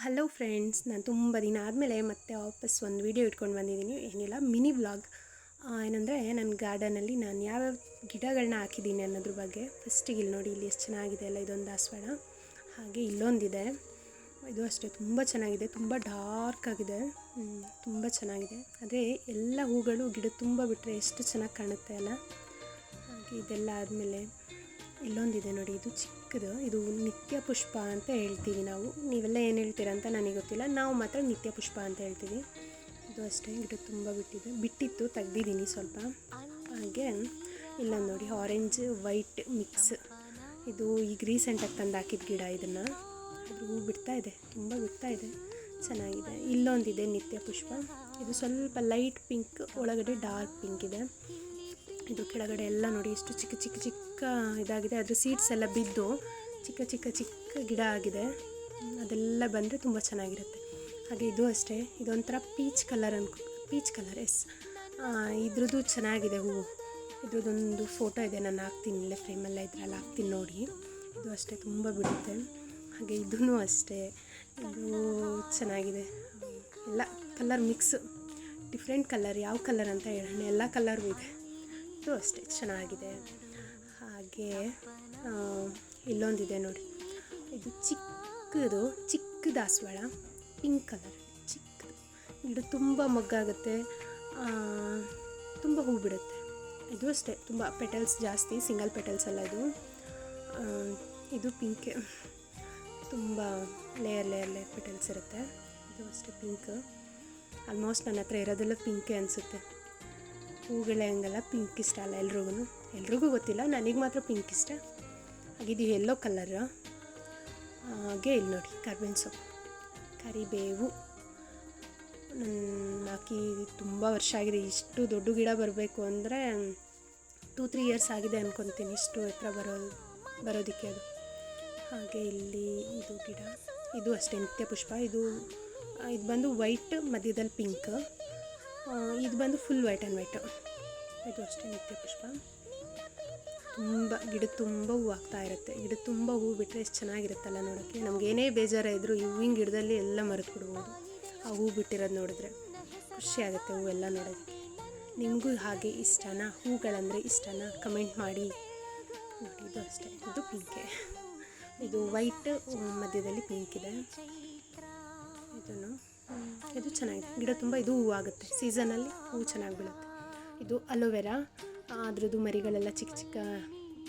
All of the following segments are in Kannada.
ಹಲೋ ಫ್ರೆಂಡ್ಸ್, ನಾನು ತುಂಬ ದಿನ ಆದಮೇಲೆ ಮತ್ತೆ ವಾಪಸ್ ಒಂದು ವೀಡಿಯೋ ಇಟ್ಕೊಂಡು ಬಂದಿದ್ದೀನಿ. ಏನಿಲ್ಲ, ಮಿನಿ ವ್ಲಾಗ್. ಏನಂದರೆ ನನ್ನ ಗಾರ್ಡನಲ್ಲಿ ನಾನು ಯಾವ್ಯಾವ ಗಿಡಗಳನ್ನ ಹಾಕಿದ್ದೀನಿ ಅನ್ನೋದ್ರ ಬಗ್ಗೆ. ಫಸ್ಟಿಗೆ ಇಲ್ಲಿ ನೋಡಿ, ಇಲ್ಲಿ ಎಷ್ಟು ಚೆನ್ನಾಗಿದೆ ಅಲ್ಲ, ಇದೊಂದು ದಾಸವಾಳ. ಹಾಗೆ ಇಲ್ಲೊಂದಿದೆ, ಇದು ಅಷ್ಟೇ ತುಂಬ ಚೆನ್ನಾಗಿದೆ, ತುಂಬ ಡಾರ್ಕ್ ಆಗಿದೆ, ತುಂಬ ಚೆನ್ನಾಗಿದೆ. ಆದರೆ ಎಲ್ಲ ಹೂಗಳು ಗಿಡ ತುಂಬ ಬಿಟ್ಟರೆ ಎಷ್ಟು ಚೆನ್ನಾಗಿ ಕಾಣುತ್ತೆ ಅಲ್ಲ. ಹಾಗೆ ಇದೆಲ್ಲ ಆದಮೇಲೆ ಇಲ್ಲೊಂದಿದೆ ನೋಡಿ, ಇದು ಚಿಕ್ಕದು, ಇದು ನಿತ್ಯ ಪುಷ್ಪ ಅಂತ ಹೇಳ್ತೀವಿ ನಾವು. ನೀವೆಲ್ಲ ಏನು ಹೇಳ್ತೀರ ಅಂತ ನನಗೆ ಗೊತ್ತಿಲ್ಲ, ನಾವು ಮಾತ್ರ ನಿತ್ಯ ಪುಷ್ಪ ಅಂತ ಹೇಳ್ತೀವಿ. ಇದು ಅಷ್ಟೇ, ಗಿಡ ತುಂಬ ಬಿಟ್ಟಿತ್ತು, ತೆಗ್ದಿದ್ದೀನಿ ಸ್ವಲ್ಪ. ಹಾಗೆ ಇಲ್ಲೊಂದು ನೋಡಿ, ಆರೆಂಜ್ ವೈಟ್ ಮಿಕ್ಸ್, ಇದು ಈಗ ರೀಸೆಂಟಾಗಿ ತಂದು ಹಾಕಿದ ಗಿಡ. ಇದನ್ನು ಅದು ಹೂ ಬಿಡ್ತಾ ಇದೆ, ತುಂಬ ಬಿಡ್ತಾ ಇದೆ, ಚೆನ್ನಾಗಿದೆ. ಇಲ್ಲೊಂದಿದೆ ನಿತ್ಯ ಪುಷ್ಪ, ಇದು ಸ್ವಲ್ಪ ಲೈಟ್ ಪಿಂಕ್, ಒಳಗಡೆ ಡಾರ್ಕ್ ಪಿಂಕ್ ಇದೆ. ಇದು ಕೆಳಗಡೆ ಎಲ್ಲ ನೋಡಿ ಎಷ್ಟು ಚಿಕ್ಕ ಚಿಕ್ಕ ಚಿಕ್ಕ ಇದಾಗಿದೆ, ಅದ್ರ ಸೀಡ್ಸ್ ಎಲ್ಲ ಬಿದ್ದು ಚಿಕ್ಕ ಚಿಕ್ಕ ಚಿಕ್ಕ ಗಿಡ ಆಗಿದೆ. ಅದೆಲ್ಲ ಬಂದರೆ ತುಂಬ ಚೆನ್ನಾಗಿರುತ್ತೆ. ಹಾಗೆ ಇದು ಅಷ್ಟೇ, ಇದೊಂಥರ peach colour peach colour, yes. ಇದ್ರದ್ದು ಚೆನ್ನಾಗಿದೆ ಹೂವು. ಇದ್ರದ್ದೊಂದು ಫೋಟೋ ಇದೆ, ನಾನು ಹಾಕ್ತೀನಿ ಇಲ್ಲೇ ಫ್ರೇಮೆಲ್ಲ ಇದ್ರಲ್ಲಿ ಹಾಕ್ತೀನಿ ನೋಡಿ. ಇದು ಅಷ್ಟೇ, ತುಂಬ ಬಿಡುತ್ತೆ. ಹಾಗೆ ಇದೂ ಅಷ್ಟೇ, ಇದು ಚೆನ್ನಾಗಿದೆ. ಎಲ್ಲ ಕಲರ್ ಮಿಕ್ಸ್, ಡಿಫ್ರೆಂಟ್ ಕಲರ್, ಯಾವ ಕಲರ್ ಅಂತ ಹೇಳೋಣ, ಎಲ್ಲ ಕಲರು ಇದೆ. ಇದು ಅಷ್ಟೇ ಚೆನ್ನಾಗಿದೆ. ಹಾಗೆ ಇಲ್ಲೊಂದಿದೆ ನೋಡಿ, ಇದು ಚಿಕ್ಕ ದಾಸವಾಳ, ಪಿಂಕ್ ಕಲರ್, ಚಿಕ್ಕದು ಗಿಡ, ತುಂಬ ಮೊಗ್ಗಾಗುತ್ತೆ, ತುಂಬ ಹೂ ಬಿಡುತ್ತೆ. ಇದು ಅಷ್ಟೇ, ತುಂಬ ಪೆಟಲ್ಸ್ ಜಾಸ್ತಿ, ಸಿಂಗಲ್ ಪೆಟಲ್ಸ್ ಅಲ್ಲ ಇದು. ಇದು ಪಿಂಕ್, ತುಂಬ ಲೇಯರ್ ಪೆಟಲ್ಸ್ ಇರುತ್ತೆ. ಇದು ಅಷ್ಟೇ ಪಿಂಕ್. ಆಲ್ಮೋಸ್ಟ್ ನನ್ನ ಹತ್ರ ಇರೋದೆಲ್ಲ ಪಿಂಕೇ ಅನಿಸುತ್ತೆ. ಹೂಗಳೇ ಹಂಗಲ್ಲ, ಪಿಂಕ್ ಇಷ್ಟ ಅಲ್ಲ ಎಲ್ರಿಗೂ ಗೊತ್ತಿಲ್ಲ, ನನಗೆ ಮಾತ್ರ ಪಿಂಕ್ ಇಷ್ಟ. ಹಾಗಿದು ಯೆಲ್ಲೋ ಕಲರ್. ಹಾಗೆ ಇಲ್ಲಿ ನೋಡಿ, ಕರಿಬೇವಿನ ಸೊಪ್ಪು, ಕರಿಬೇವು ಹಾಕಿ ತುಂಬ ವರ್ಷ ಆಗಿದೆ. ಇಷ್ಟು ದೊಡ್ಡ ಗಿಡ ಬರಬೇಕು ಅಂದರೆ 2-3 ಇಯರ್ಸ್ ಆಗಿದೆ ಅಂದ್ಕೊತೀನಿ, ಇಷ್ಟು ಎತ್ತರ ಬರೋದಕ್ಕೆ ಅದು. ಹಾಗೆ ಇಲ್ಲಿ ಇದು ಗಿಡ, ಇದು ಅಷ್ಟೇ ನಿತ್ಯ ಪುಷ್ಪ. ಇದು ಬಂದು ವೈಟ್, ಮಧ್ಯದಲ್ಲಿ ಪಿಂಕ್, ಇದು ಬಂದು ಫುಲ್ ವೈಟ್ ಆ್ಯಂಡ್ ವೈಟು. ಇದು ಅಷ್ಟೇ ನಿತ್ಯ ಪುಷ್ಪ. ಗಿಡ ತುಂಬ ಹೂವು ಆಗ್ತಾ ಇರುತ್ತೆ. ಗಿಡ ತುಂಬ ಹೂವು ಬಿಟ್ಟರೆ ಎಷ್ಟು ಚೆನ್ನಾಗಿರುತ್ತಲ್ಲ ನೋಡೋಕ್ಕೆ. ನಮಗೇನೇ ಬೇಜಾರ ಇದ್ದರೂ ಈ ಹೂವಿನ ಗಿಡದಲ್ಲಿ ಎಲ್ಲ ಮರೆತು ಬಿಡ್ಬೋದು, ಆ ಹೂವು ಬಿಟ್ಟಿರೋದು ನೋಡಿದ್ರೆ ಖುಷಿ ಆಗುತ್ತೆ. ಹೂವೆಲ್ಲ ನೋಡೋದಕ್ಕೆ. ನಿಮಗೂ ಹಾಗೆ ಇಷ್ಟನಾ, ಹೂಗಳಂದರೆ ಇಷ್ಟನಾ, ಕಮೆಂಟ್ ಮಾಡಿ ನೋಡಿ. ಇದು ಅಷ್ಟೇ, ಇದು ಪಿಂಕೆ, ಇದು ವೈಟ್ ಮಧ್ಯದಲ್ಲಿ ಪಿಂಕ್ ಇದೆ. ಇದು ಚೆನ್ನಾಗಿದೆ, ಗಿಡ ತುಂಬ ಇದು ಹೂವು ಆಗುತ್ತೆ, ಸೀಸನಲ್ಲಿ ಹೂವು ಚೆನ್ನಾಗಿ ಬೀಳುತ್ತೆ. ಇದು ಅಲೋವೆರಾ, ಅದ್ರದ್ದು ಮರಿಗಳೆಲ್ಲ ಚಿಕ್ಕ ಚಿಕ್ಕ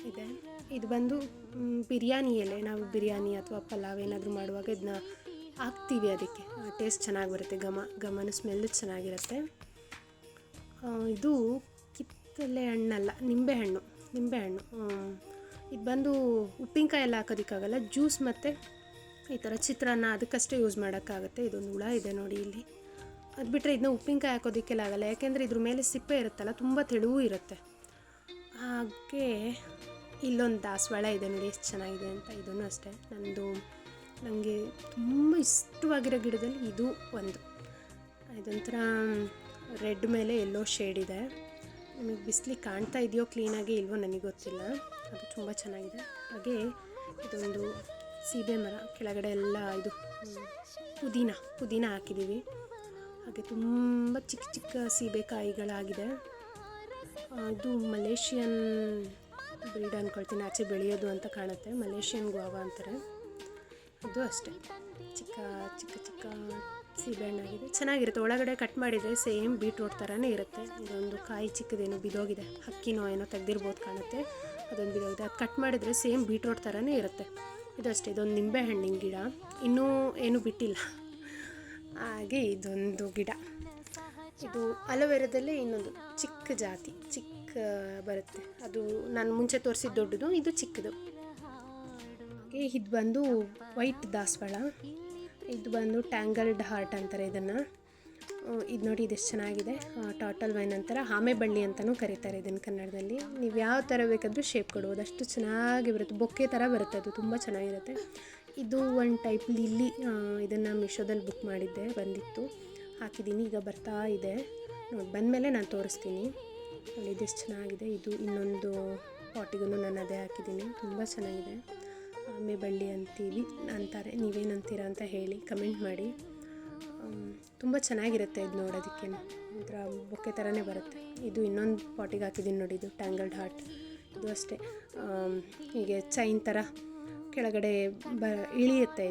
ಇದೆ. ಇದು ಬಂದು ಬಿರಿಯಾನಿ ಎಲೆ, ನಾವು ಬಿರಿಯಾನಿ ಅಥವಾ ಪಲಾವ್ ಏನಾದರೂ ಮಾಡುವಾಗ ಇದನ್ನ ಹಾಕ್ತೀವಿ, ಅದಕ್ಕೆ ಟೇಸ್ಟ್ ಚೆನ್ನಾಗಿ ಬರುತ್ತೆ, ಘಮನ ಸ್ಮೆಲ್ಲು ಚೆನ್ನಾಗಿರುತ್ತೆ. ಇದು ಕಿತ್ತಲೆ ಹಣ್ಣಲ್ಲ, ನಿಂಬೆಹಣ್ಣು. ಇದು ಬಂದು ಉಪ್ಪಿನಕಾಯಿ ಎಲ್ಲ ಹಾಕೋದಕ್ಕಾಗಲ್ಲ, ಜ್ಯೂಸ್ ಮತ್ತು ಈ ಥರ ಚಿತ್ರಾನ್ನ ಅದಕ್ಕಷ್ಟೇ ಯೂಸ್ ಮಾಡೋಕ್ಕಾಗುತ್ತೆ. ಇದೊಂದು ಹುಳ ಇದೆ ನೋಡಿ ಇಲ್ಲಿ, ಅದು ಬಿಟ್ಟರೆ ಇದನ್ನ ಉಪ್ಪಿನಕಾಯಿ ಹಾಕೋದಕ್ಕೆಲ್ಲ ಆಗೋಲ್ಲ, ಯಾಕೆಂದರೆ ಇದ್ರ ಮೇಲೆ ಸಿಪ್ಪೆ ಇರುತ್ತಲ್ಲ, ತುಂಬ ತೆಳುವೂ ಇರುತ್ತೆ. ಹಾಗೆ ಇಲ್ಲೊಂದು ದಾಸವಾಳ ಇದೆ ನೋಡಿ, ಎಷ್ಟು ಚೆನ್ನಾಗಿದೆ ಅಂತ. ಇದನ್ನು ಅಷ್ಟೇ, ನನಗೆ ತುಂಬ ಇಷ್ಟವಾಗಿರೋ ಗಿಡದಲ್ಲಿ ಇದು ಒಂದು. ಇದೊಂಥರ ರೆಡ್ ಮೇಲೆ ಎಲ್ಲೋ ಶೇಡ್ ಇದೆ. ನಿಮಗೆ ಬಿಸಿಲಿಗೆ ಕಾಣ್ತಾ ಇದೆಯೋ ಕ್ಲೀನಾಗಿ ಇಲ್ವೋ ನನಗೆ ಗೊತ್ತಿಲ್ಲ, ಅದು ತುಂಬ ಚೆನ್ನಾಗಿದೆ. ಹಾಗೆ ಇದೊಂದು ಸೀಬೆ ಮರ, ಕೆಳಗಡೆ ಎಲ್ಲ ಇದು ಪುದೀನ ಹಾಕಿದ್ದೀವಿ. ಹಾಗೆ ತುಂಬ ಚಿಕ್ಕ ಚಿಕ್ಕ ಸೀಬೆಕಾಯಿಗಳಾಗಿದೆ. ಇದು ಮಲೇಷಿಯನ್ ಬ್ರೀಡ್ ಅಂದ್ಕೊಳ್ತೀನಿ, ಆಚೆ ಬೆಳೆಯೋದು ಅಂತ ಕಾಣುತ್ತೆ, ಮಲೇಷಿಯನ್ ಗೋವಾ ಅಂತಾರೆ. ಇದು ಅಷ್ಟೇ, ಚಿಕ್ಕ ಚಿಕ್ಕ ಚಿಕ್ಕ ಸೀಬೆಹಣ್ಣಾಗಿದೆ, ಚೆನ್ನಾಗಿರುತ್ತೆ. ಒಳಗಡೆ ಕಟ್ ಮಾಡಿದರೆ ಸೇಮ್ ಬೀಟ್ರೋಟ್ ಥರನೇ ಇರುತ್ತೆ. ಇದೊಂದು ಕಾಯಿ ಚಿಕ್ಕದೇನೋ ಬಿದೋಗಿದೆ, ಹಕ್ಕಿನೋ ಏನೋ ತೆಗೆದಿರ್ಬೋದು ಕಾಣುತ್ತೆ, ಅದೊಂದು ಬಿದೋಗಿದೆ. ಅದು ಕಟ್ ಮಾಡಿದರೆ ಸೇಮ್ ಬೀಟ್ರೋಟ್ ಥರನೇ ಇರುತ್ತೆ. ಇದಷ್ಟೇ, ಇದೊಂದು ನಿಂಬೆ ಹಣ್ಣಿನ ಗಿಡ, ಇನ್ನೂ ಏನೂ ಬಿಟ್ಟಿಲ್ಲ. ಹಾಗೆ ಇದೊಂದು ಗಿಡ, ಇದು ಅಲೋವೆರಾದಲ್ಲೇ ಇನ್ನೊಂದು ಚಿಕ್ಕ ಜಾತಿ, ಚಿಕ್ಕ ಬರುತ್ತೆ, ಅದು ನಾನು ಮುಂಚೆ ತೋರಿಸಿದ ದೊಡ್ಡದು, ಇದು ಚಿಕ್ಕದು. ಹಾಗೆ ಇದು ಬಂದು ವೈಟ್ ದಾಸವಾಳ, ಇದು ಬಂದು ಟ್ಯಾಂಗಲ್ಡ್ ಹಾರ್ಟ್ ಅಂತಾರೆ ಇದನ್ನು. ಇದು ನೋಡಿ, ಇದೆಷ್ಟು ಚೆನ್ನಾಗಿದೆ, ಟಾಟಲ್ ವೈನ್ ಅಂತಾರೆ, ಆಮೆ ಬಳ್ಳಿ ಅಂತಲೂ ಕರೀತಾರೆ ಇದನ್ನು ಕನ್ನಡದಲ್ಲಿ. ನೀವು ಯಾವ ಥರ ಬೇಕಾದರೂ ಶೇಪ್ ಕೊಡ್ಬೋದು, ಅಷ್ಟು ಚೆನ್ನಾಗಿ ಬರುತ್ತೆ, ಬೊಕ್ಕೆ ಥರ ಬರುತ್ತೆ, ಅದು ತುಂಬ ಚೆನ್ನಾಗಿರುತ್ತೆ. ಇದು ಒಂದು ಟೈಪ್ ಲಿಲ್ಲಿ, ಇದನ್ನು ಮೀಶೋದಲ್ಲಿ ಬುಕ್ ಮಾಡಿದ್ದೆ, ಬಂದಿತ್ತು, ಹಾಕಿದ್ದೀನಿ, ಈಗ ಬರ್ತಾ ಇದೆ ನೋಡಿ, ಬಂದಮೇಲೆ ನಾನು ತೋರಿಸ್ತೀನಿ ನೋಡಿ. ಇದೆಷ್ಟು ಚೆನ್ನಾಗಿದೆ. ಇದು ಇನ್ನೊಂದು ಪಾಟಿಗೂ ನಾನು ಅದೇ ಹಾಕಿದ್ದೀನಿ, ತುಂಬ ಚೆನ್ನಾಗಿದೆ. ಆಮೆಬಳ್ಳಿ ಅಂತಾರೆ, ನೀವೇನಂತೀರ ಅಂತ ಹೇಳಿ ಕಮೆಂಟ್ ಮಾಡಿ. ತುಂಬ ಚೆನ್ನಾಗಿರುತ್ತೆ ಇದು ನೋಡೋದಕ್ಕೆ, ಒಂಥರ ಬೊಕ್ಕೆ ಥರನೇ ಬರುತ್ತೆ. ಇದು ಇನ್ನೊಂದು ಪಾಟಿಗೆ ಹಾಕಿದ್ದೀನಿ ನೋಡಿ, ಇದು ಟ್ಯಾಂಗಲ್ಡ್ ಹಾರ್ಟ್. ಇದು ಅಷ್ಟೇ ಹೀಗೆ ಚೈನ್ ಥರ ಕೆಳಗಡೆ ಇಳಿಯುತ್ತೆ.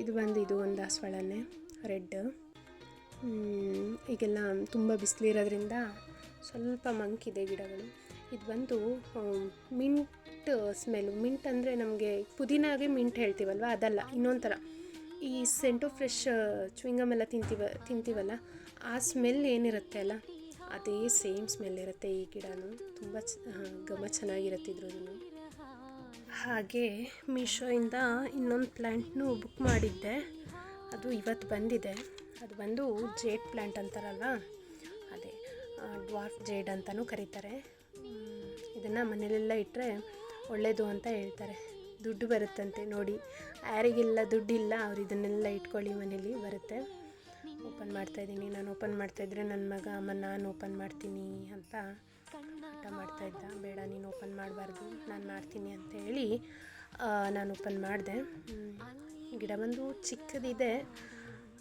ಇದು ಒಂದು ದಾಸವಾಳನೇ ರೆಡ್. ಈಗೆಲ್ಲ ತುಂಬ ಬಿಸಿಲಿರೋದ್ರಿಂದ ಸ್ವಲ್ಪ ಮಂಕಿದೆ ಗಿಡಗಳು. ಇದು ಬಂದು ಮಿಂಟ್ ಸ್ಮೆಲ್ಲು. ಮಿಂಟ್ ಅಂದರೆ ನಮಗೆ ಪುದೀನಾಗೆ ಮಿಂಟ್ ಹೇಳ್ತೀವಲ್ವ, ಅದಲ್ಲ, ಇನ್ನೊಂದು ಥರ. ಈ ಸೆಂಟೋ ಫ್ರೆಶ್ ಚುವಿಂಗಮ್ ಎಲ್ಲ ತಿಂತೀವಲ್ಲ, ಆ ಸ್ಮೆಲ್ ಏನಿರುತ್ತೆ ಅಲ್ಲ, ಅದೇ ಸೇಮ್ ಸ್ಮೆಲ್ ಇರುತ್ತೆ ಈ ಗಿಡನೂ. ತುಂಬ ಘಮ ಚೆನ್ನಾಗಿರುತ್ತೆ ಇದ್ರದ್ದು. ಹಾಗೆ ಮೀಶೋಯಿಂದ ಇನ್ನೊಂದು ಪ್ಲ್ಯಾಂಟ್ನೂ ಬುಕ್ ಮಾಡಿದ್ದೆ, ಅದು ಇವತ್ತು ಬಂದಿದೆ. ಅದು ಬಂದು ಜೇಡ್ ಪ್ಲ್ಯಾಂಟ್ ಅಂತಾರಲ್ವ, ಅದೇ ಡ್ವಾರ್ಫ್ ಜೇಡ್ ಅಂತಲೂ ಕರೀತಾರೆ. ಇದನ್ನು ಮನೇಲೆಲ್ಲ ಇಟ್ಟರೆ ಒಳ್ಳೆಯದು ಅಂತ ಹೇಳ್ತಾರೆ, ದುಡ್ಡು ಬರುತ್ತಂತೆ. ನೋಡಿ, ಯಾರಿಗೆಲ್ಲ ದುಡ್ಡಿಲ್ಲ ಅವ್ರು ಇದನ್ನೆಲ್ಲ ಇಟ್ಕೊಳ್ಳಿ, ಮನೇಲಿ ಬರುತ್ತೆ. ಓಪನ್ ಮಾಡ್ತಾಯಿದ್ದೀನಿ. ನಾನು ಓಪನ್ ಮಾಡ್ತಾಯಿದ್ರೆ ನನ್ನ ಮಗ ಅಮ್ಮ ನಾನು ಓಪನ್ ಮಾಡ್ತೀನಿ ಅಂತ ಹಠ ಮಾಡ್ತಾಯಿದ್ದ. ಬೇಡ, ನೀನು ಓಪನ್ ಮಾಡಬಾರ್ದು, ನಾನು ಮಾಡ್ತೀನಿ ಅಂತ ಹೇಳಿ ನಾನು ಓಪನ್ ಮಾಡಿದೆ. ಗಿಡ ಬಂದು ಚಿಕ್ಕದಿದೆ,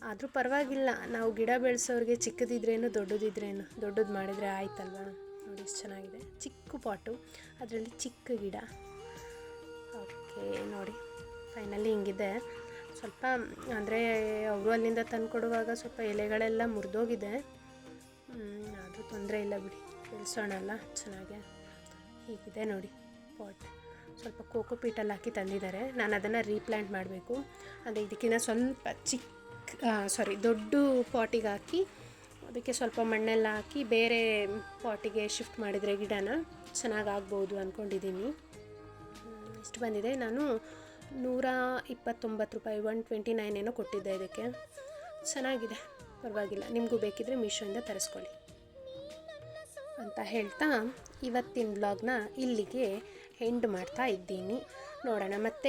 ಆದರೂ ಪರವಾಗಿಲ್ಲ. ನಾವು ಗಿಡ ಬೆಳೆಸೋರಿಗೆ ಚಿಕ್ಕದಿದ್ರೇನು ದೊಡ್ಡದಿದ್ರೇನು, ದೊಡ್ಡದು ಮಾಡಿದರೆ ಆಯ್ತಲ್ವ. ನೋಡಿ ಎಷ್ಟು ಚೆನ್ನಾಗಿದೆ, ಚಿಕ್ಕ ಪಾಟು, ಅದರಲ್ಲಿ ಚಿಕ್ಕ ಗಿಡ. ಓಕೆ, ನೋಡಿ ಫೈನಲಿ ಹಿಂಗಿದೆ. ಸ್ವಲ್ಪ ಅಂದರೆ ಅವರು ಅಲ್ಲಿಂದ ತಂದು ಕೊಡುವಾಗ ಸ್ವಲ್ಪ ಎಲೆಗಳೆಲ್ಲ ಮುರಿದೋಗಿದೆ, ಆದರೂ ತೊಂದರೆ ಇಲ್ಲ ಬಿಡಿ, ಬೆಳೆಸೋಣ ಅಲ್ಲ ಚೆನ್ನಾಗೆ. ಹೀಗಿದೆ ನೋಡಿ ಪಾಟ್. ಸ್ವಲ್ಪ ಕೋಕೋ ಪೀಟಲ್ಲಿ ಹಾಕಿ ತಂದಿದ್ದಾರೆ. ನಾನು ಅದನ್ನು ರೀಪ್ಲ್ಯಾಂಟ್ ಮಾಡಬೇಕು. ಅಂದರೆ ಇದಕ್ಕಿಂತ ಸ್ವಲ್ಪ ದೊಡ್ಡ ಪಾಟಿಗೆ ಹಾಕಿ ಅದಕ್ಕೆ ಸ್ವಲ್ಪ ಮಣ್ಣೆಲ್ಲ ಹಾಕಿ ಬೇರೆ ಪಾಟಿಗೆ ಶಿಫ್ಟ್ ಮಾಡಿದರೆ ಗಿಡನ ಚೆನ್ನಾಗಾಗ್ಬೋದು ಅಂದ್ಕೊಂಡಿದ್ದೀನಿ. ಇಷ್ಟು ಬಂದಿದೆ. ನಾನು 129 ರೂಪಾಯಿ, 129 ಏನೋ ಕೊಟ್ಟಿದ್ದೆ ಇದಕ್ಕೆ. ಚೆನ್ನಾಗಿದೆ, ಪರವಾಗಿಲ್ಲ. ನಿಮಗೂ ಬೇಕಿದ್ದರೆ ಮೀಶೋಯಿಂದ ತರಿಸ್ಕೊಳ್ಳಿ ಅಂತ ಹೇಳ್ತಾ ಇವತ್ತಿನ ವ್ಲಾಗ್ನ ಇಲ್ಲಿಗೆ ಎಂಡ್ ಮಾಡ್ತಾ ಇದ್ದೀನಿ. ನೋಡೋಣ ಮತ್ತೆ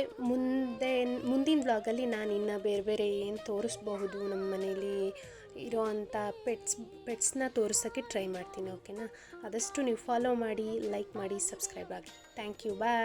ಮುಂದಿನ ವ್ಲಾಗಲ್ಲಿ ನಾನು ಇನ್ನು ಬೇರೆ ಬೇರೆ ಏನು ತೋರಿಸ್ಬಹುದು, ನಮ್ಮ ಮನೇಲಿ ಇರೋ ಅಂಥ ಪೆಟ್ಸ್ನ ತೋರಿಸೋಕ್ಕೆ ಟ್ರೈ ಮಾಡ್ತೀನಿ. ಓಕೆನಾ? ಆದಷ್ಟು ನೀವು ಫಾಲೋ ಮಾಡಿ, ಲೈಕ್ ಮಾಡಿ, ಸಬ್ಸ್ಕ್ರೈಬ್ ಆಗಿ. Thank you, bye.